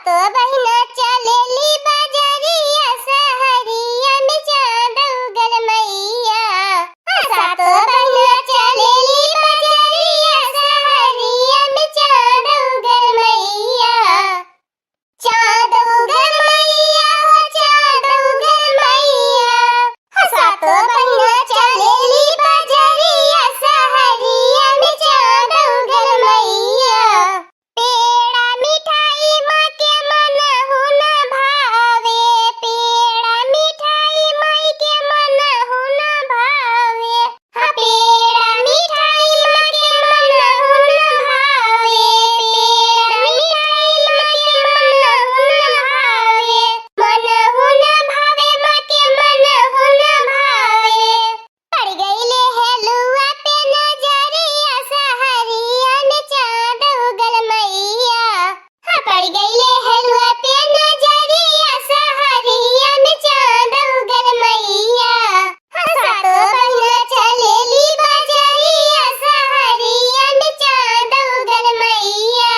बहिना चलेली बजरिया सहरिया में चांद उगल मैया। सात बहिना चलेली बजरिया सहरिया में चांद उगल मैया। चांद उगल मैया हो चांद उगल मैया। सात बहिना चलेली बजरिया सहरिया में चांद उगल मैया। पेड़ा मिठाई माँ के मनहु न भावे। पेड़ा मिठाई माई के मनहु न भावे। पेड़ा मिठाई माँ के मनहु न भावे। पेड़ा मिठाई माँ के मनहु न भावे। मनहु न भावे माँ के मनहु न भावे। पड़ गईले हेलुआ पे नजरिया सहरिया में चांद उगल मैया। पड़ गईले हेलुआ पे नजरिया सहरिया में चांद उगल मैया। सात बहिना चलेली बजरिया सहरिया में चांद उगल मैया।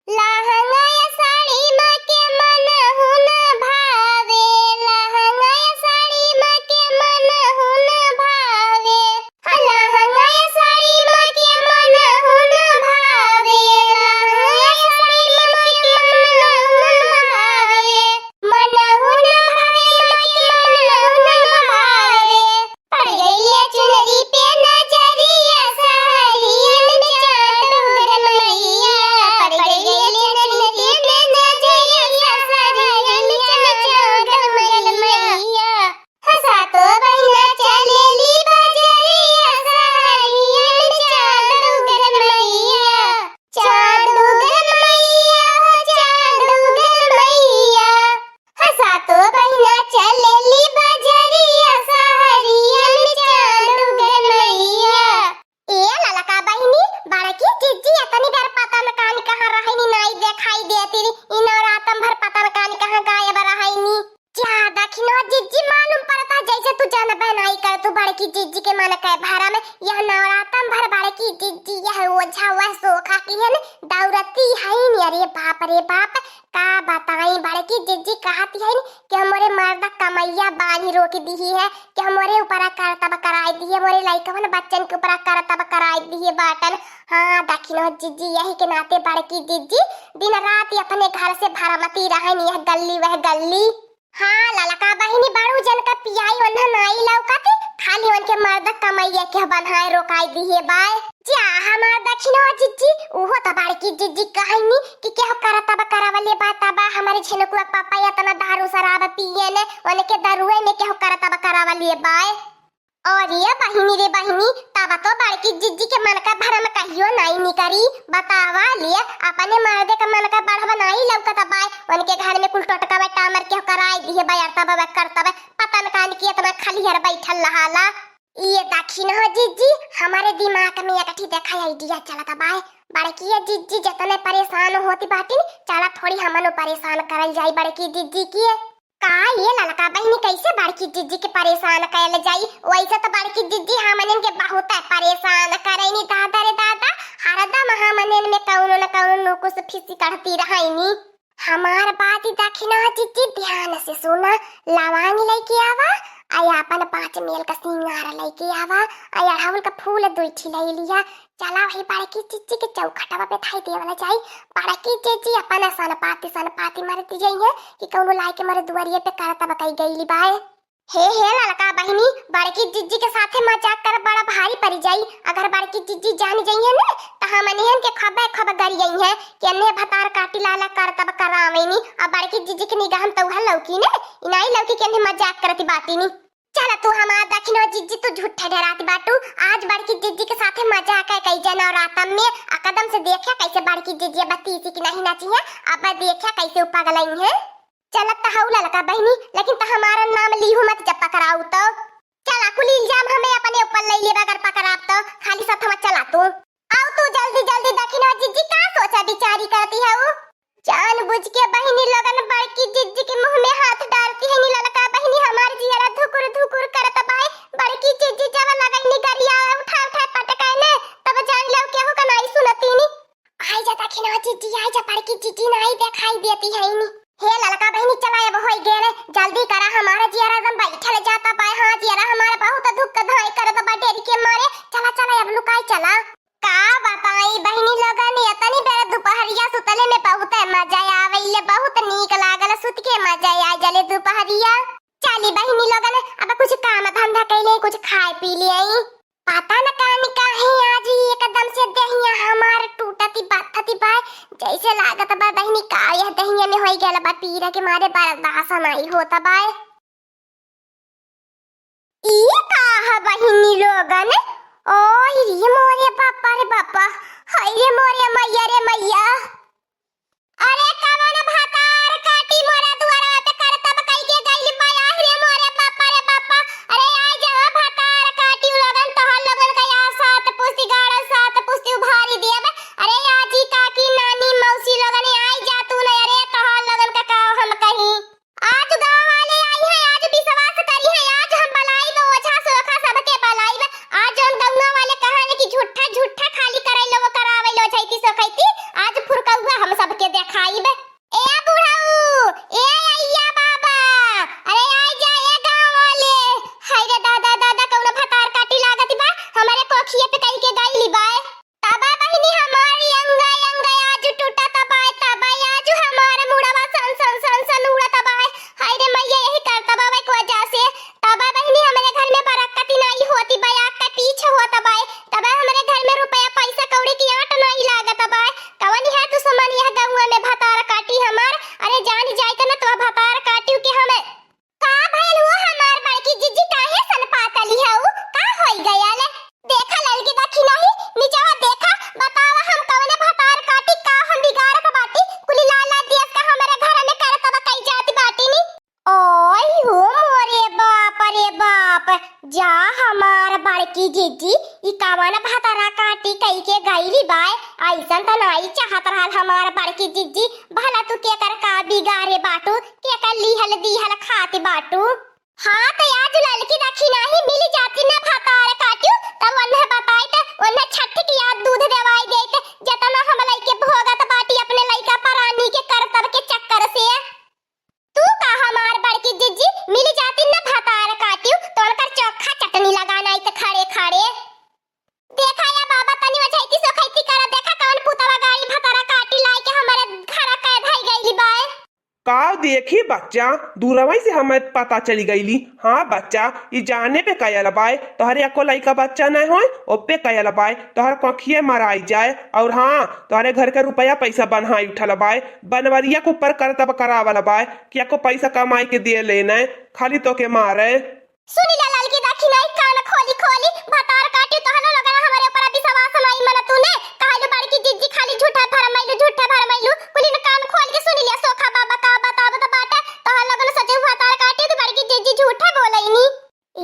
लहंगा या साड़ी माँ के मनहु न भावे। लहंगा या साड़ी माँ के मनहु न भावे। लहंगा या साड़ी माँ के मनहु न भावे। लहंगा या साड़ी माँ के मनहु न भावे। मनहु न भावे माँ के मनहु न भावे। पड़ गईले चुनरी पे नजरिया सहरिया में चांद उगल मैया। पड़ गईले चुनरी पे नजरिया सहरिया में चांद उगल मैया। सात बहिना चलेली बजरिया सहरिया में चांद उगल मैया। चांद उगल मैया हो चांद उगल मैया। सात बहिना चलेली बजरिया सहरिया में चांद उगल मैया। ए ललका बहिनी बड़की जिज्जी तनी देर पता न कानी कहाँ रहनी नाई देखाई देती। इ नवरातन भर पता न कानी कहाँ गायब रहनी। क्या दखिनो जिज्जी मालूम पड़ता जैसे तू जान बनाई कर तू बड़की जिज्जी के मन के भरा में यह नवरातन भर बड़की जिज्जी यह ओझा हुआ सोखा की है न दौरती है नी। अरे बाप रे बाप का बताई बड़की जिज्जी कहती है कि हमारे मर्द कमैया बानी रोक दी है कि हमारे ऊपर करतब कराई दी है। मोरे लइकवन बच्चन के ऊपर करतब कराई दी है बाटन। हाँ दखिनो जिज्जी यही के नाते बड़की जिज्जी दिन रात अपने घर से भरमती रहनी यह गली वह गली। हाँ ललका बहिनी बारू जन का पियाई वन्हा नाई लौकाते खाली उनके मर्द कमैया के बनाए रोकाई दिए बाय। जा हमार दक्षिणो जिज्जी उहो त बड़की जिज्जी कहनी कि क्या करतब करावले बातबा हमारे झिनकुआ पापा या तना दारू शराब पिए ने उनके दरुए में क्या करतब करावले बाय। और ये बहिनी रे बहिनी तब तो बड़की जिज्जी के मन का भरम कहियो नाई निकरी बतावा लिए अपने मर्दे का मन का बढ़वा नाई लौकता बाय। उनके घर में कुल टोटका टामर के कराई दिए बाय तब करतब पता न कान किए तब खाली हर बैठल रहाला। ये दक्षिण हो जिज्जी हमारे दिमाग में एकठी देखा आइडिया चलता बाय। बड़की जिज्जी जतने परेशान होती बाटी चला थोड़ी हमनो परेशान करल जाई बड़की जिज्जी की। का ये ललका बहिनी कैसे बड़की जिज्जी के परेशान कैल जाई। वैसे तो बड़की जिज्जी हमनन के बहुत परेशान करैनी दादा रे दादा। हरदम हमनन में कौनो न कौनो नुकुस फिसी करती रहैनी। हमार बात दखिना जिज्जी ध्यान से सुना। लवांग लेके आवा आया अपन 5 मेल का सिंगार लेके आवा आया अड़हुल का फूल 2 ले लिया। चला वही बड़की जिज्जी के चौखटवा पे थाई देवला जाई। बड़की जिज्जी अपन सन पाती मरती जाई है कि कौनो लाई के मारे दुआरिये पे करतब कई गईली बाय। हे ललका बहिनी बड़की जिज्जी के साथे मजाक कर बड़ा भारी पड़ जाई। अगर बड़की जिज्जी जान जाई है ना त हमनहन के खबर गरी जाई है कि अन्ने भतार काटी लाला करतब करावेनी। अब बड़की जिज्जी के निगाह में तो उहा लौकी ने इनाई लौकी के अन्ने मजाक करती बाटी नी। चला तू हमार दक्षिणो जिज्जी तू झूठा डराती बाटू। आज बड़की जिज्जी के साथे मजाक है कई जन और रातम में कदम से देखा कैसे बड़की जिज्जी बत्तीसी की नहीं नाची है। अब देखा कैसे उपगलई है। चलत त हौ ललका बहिनी लेकिन त हमारा नाम लीहू मत जब पकड़ाऊ तो। चला कुल इल्जाम हमें अपने ऊपर ले ले अगर पकड़ाब तो खाली साथ में चला तू आओ तू जल्दी जल्दी दक्षिणो जिज्जी का सोचा बिचारी करती है वो। जानबूझ के बहिनी लगन बड़की जिज्जी के मुंह में हाथ डालती है। नी ललका बहिनी हमार जियरा धुकुर धुकुर करत बाय। बड़की जिज्जी जब लगन गरिया उठा उठा पटकाए ने तब जान लो केहू का नाई सुनती नी। आई जा दक्षिणो जिज्जी आई जा बड़की जिज्जी नाई दिखाई देती है इनी। हे ललका बहनी चला अब होई गेले, जल्दी करा हमारा जियारा एकदम बैठल जाता पाए। हां जियारा हमारा बहुत दुख धाई करत बा डेरी के मारे। चला चला अब लुकाई चला। का बताई बहनी लोगन इतनी बेर दोपहरिया सुतले में बहुत मजा आवेले, बहुत नीक लागल सुत के मजा आ जले दोपहरिया। चली बहनी लोगन अब कुछ काम धंधा कैले, कुछ खाए पी लिए। पता न कानी काहे आज एकदम से दहिया हमार टूटती बाथती बा, जैसे लागत बा बहनी का यह दहिया में होई गेल बा पीरा के मारे बर्दाश्त नहीं होता बा। ई का है बहनी लोगन? ओह रे मोरे बापा रे बापा, हाय रे मोरे मैया रे मैया। अरे कवन भातार काटी मोरा दुआरा पे करता बकई के गइल बा। रे मोरे बापा रे बापा, अरे आ जा भातार काटी लगन तोहर लगन का या सात पुस्ती गाड़ सात पुस्ती उभारी देब। अरे आजी काकी नानी मौसी लगन आई जा तू न। अरे तोहर लगन का हम कहीं आज गांव वाले आई है, आज विश्वास करी है, आज हम बलाई दो ओछा सोखा सबके बलाई। आज हम गौवा वाले कहानी की झूठा झूठा खाली करई लो करावे लो छैती सखैती, आज फुरकौआ हम सबके देखाईब। ए बुढ़ाऊ, ए अय्या बाबा, अरे आ जा ए गांव वाले। हाय रे दादा दादा कौन भतार काटी लागत बा हमारे कोखिए पे कई के गईली बा। तबा बहिनी हमारी अंगा अंगा आज टूटा तबा तबा आज हमारे मुड़वा सन सन सन सन उड़ा तबा। हाय रे मैया यही करता बा को वजह से। तबा बहिनी हमारे घर में बरकत नहीं होती बा, का पीछे होता बा। तबा हमारे घर में रुपया पैसा कौड़ी की आट नहीं लागत बा। कवन है तू समान यह गौवा में भतार काटी हमार। अरे जान जाए त न तो भतार काटी के हमें का भइल हो हमार बड़की जीजी काहे सन पातली हऊ का होई गयाले। देखा लड़की देखी नहीं नीचवा देखा, बतावा हम कवने भतार काटी का हम बिगाड़त बाटी। कुली लाला देश का हमारे घर में करत बा कई जाती बाटी नी। ओय हो मोरे बाप रे बाप, जा हमार बड़की जीजी ई कवन भतारा काटी कई के गईली बाय। ऐसन त नहीं चाहत रहल हमार बड़की जीजी, भला तू के कर का बिगाड़े बाटू, के कर लिहल दिहल खाती बाटू। हां त आज लड़की देखी नहीं मिल जाती न भतार काटियो तब उन्हें बताई त उन्हें छठ की याद दूध देवाई देते जतना हम लइके भोगत बाटी अपने लइका परानी के करतब के चक्कर से। तू का हमार बड़की जीजी मिल जाती न भतार काटियो तो उनकर चोखा चटनी लगाना त खड़े खड़े। देखा या बाबा तनी वजैती सोखैती कर देखा कौन पुतवा गाड़ी भतारा काटी लाई के हमारे घर कैद हो गईली बा। का देखी बच्चा दूरवई से हमें पता चली गईली। हाँ बच्चा ये जाने पे कयल बाय तोहरे एको लइका बच्चा नहीं होए ओपे कयल बाय तोहर कोखिए मराई जाए। और हाँ तोहरे घर के रुपया पैसा बनहाई उठल बाय, बनवरिया के ऊपर करतब करावल बाय कि एको पैसा कमाई के दिए लेना खाली तो के मारे। सुनी ला लाल की दाखी नहीं कान खोली खोली भतार काटी तो हलो लगन हमारे ऊपर विश्वास नहीं मन तूने कहलो बड़की जीजी खाली झूठा भरमैलू कुली न कान खोल के सुनी लिया सोखा बाबा का बताब त बाटे तो हलो लगन सजे भतार काटी तो बड़की जीजी झूठा बोलैनी।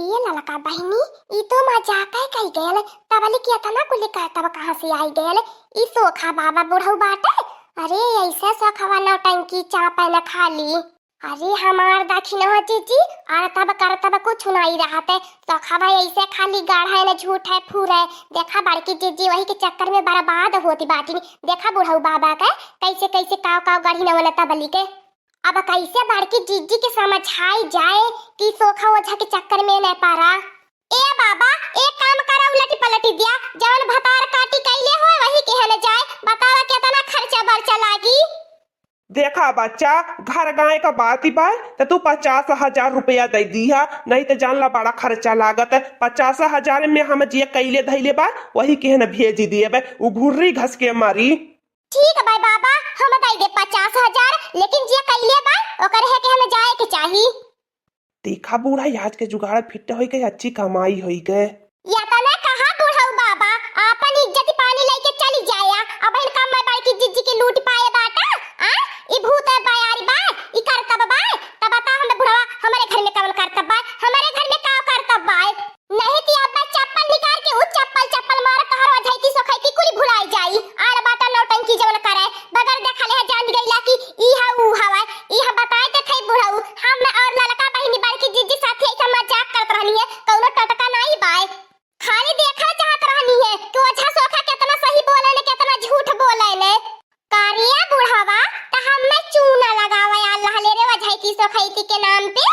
ये ललका बहनी ई तो मजाक है कई गेल तबली किया तना कुली कहतब कहां से आई गेल ई सोखा बाबा बुढ़ऊ बाटे। अरे ऐसा सोखवा नौटंकी चापा न खाली। अरे हमार दाखी न हो जीजी और तब करतब कुछ नहीं रहते सोखा भाई ऐसे खाली गाढ़ा है न झूठ है फूर है। देखा बड़की जीजी वही के चक्कर में बर्बाद होती बाटी। देखा बुढ़ऊ बाबा का कैसे कैसे काव काव गढ़ी न वाला तबली के। अब कैसे बड़की जीजी के समझाई जाए कि सोखा ओझा के चक्कर में न पारा। ए बाबा एक काम करा उलटी पलटी दिया जवन भतार काटी कैले हो वही कहने जाए बतावा कितना खर्चा बर्चा लागी। देखा बच्चा घर गाय का बात ही बाय तो तू 50,000 रुपया दे दिया नहीं तो जान ला बड़ा खर्चा लागत है। 50,000 में हम जे कैले धैले बा वही के न भेज दिए बा उ घुर्री घस के मारी। ठीक है भाई बाबा हम दे दे 50,000 लेकिन जे कैले बा ओकर है के हम जाए के चाही। देखा बूढ़ा आज के जुगाड़ फिट होई के अच्छी कमाई होई के। या तने कहा बुढ़ऊ बाबा आपन इज्जत पानी लेके चली जाया अब इन काम में बाकी जिज्जी के लूट पाए बाटा। आ ई भूत है बायारी बा ई करतब बा तब बता हम बुढ़वा हमारे घर में कवन करतब बा हमारे घर में का करतब बा। नहीं ती अब चप्पल निकाल के उ चप्पल मार तोहर वजैती सोखैती कुली भुलाई जाई। आर बाटा नौटंकी जवन करे बगैर देखले जान गईला कि ई हा उ हवा ई हा बताए ते थे बुढ़ऊ हम और ललका बहिनी बड़की जिज्जी साथे ऐसा मजाक करत रहनी है कौनो टटका नहीं बाय। खाली सोखैती के नाम पे।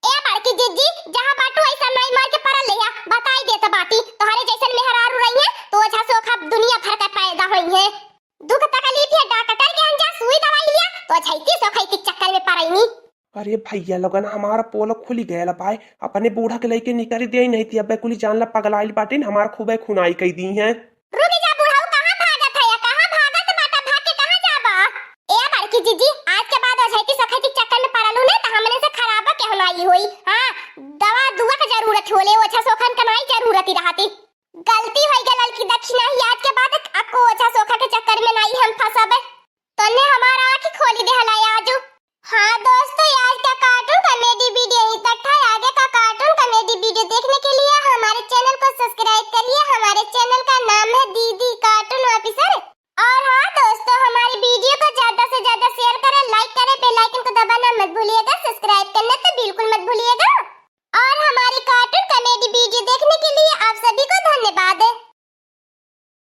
ए बड़की जीजी जहां बाटू ऐसा नहीं मार के परल लिया बताई दे त बाटी तोहरे जैसन मेहरारू रही है तो ओझा सोखा दुनिया भर का पैदा होई है। दुख तकलीफ है डॉक्टर के अंजा सुई दवाई लिया तो छैती सोखैती चक्कर में पड़ईनी। अरे भैया लगन हमारा पोल खुली गया भाई अपने बूढ़ा के लेके निकल दे नहीं थी अब कुली जान ला पगलाइल बाटी हमारा खूबे खुनाई कई दी है। रुकी जा बुढ़ाऊ कहां भागत है या कहां भागत बाटा भाग के कहां जाबा। ए बड़की जीजी आज के बाद छैती सोखैती चक्कर में पड़लू ना त हमने से खराबा के होनाई होई। हां दवा दुआ के जरूरत होले ओछा सोखन के नहीं जरूरत ही रहती। गलती होई गलल की दक्षिणा ही आज के बाद अको ओछा सोखा के चक्कर में नहीं हम फंसबे। तन्ने हमारा आंख खोली दे हला आजू। हाँ दोस्तों आज का कार्टून कॉमेडी वीडियो यहीं तक था। आगे का कार्टून कॉमेडी वीडियो देखने के लिए हमारे चैनल को सब्सक्राइब करिए। हमारे चैनल का नाम है दीदी कार्टून ऑफिसर। और हाँ दोस्तों हमारी वीडियो को ज्यादा से ज्यादा शेयर करें, लाइक करें, बेल आइकन को दबाना मत भूलिएगा।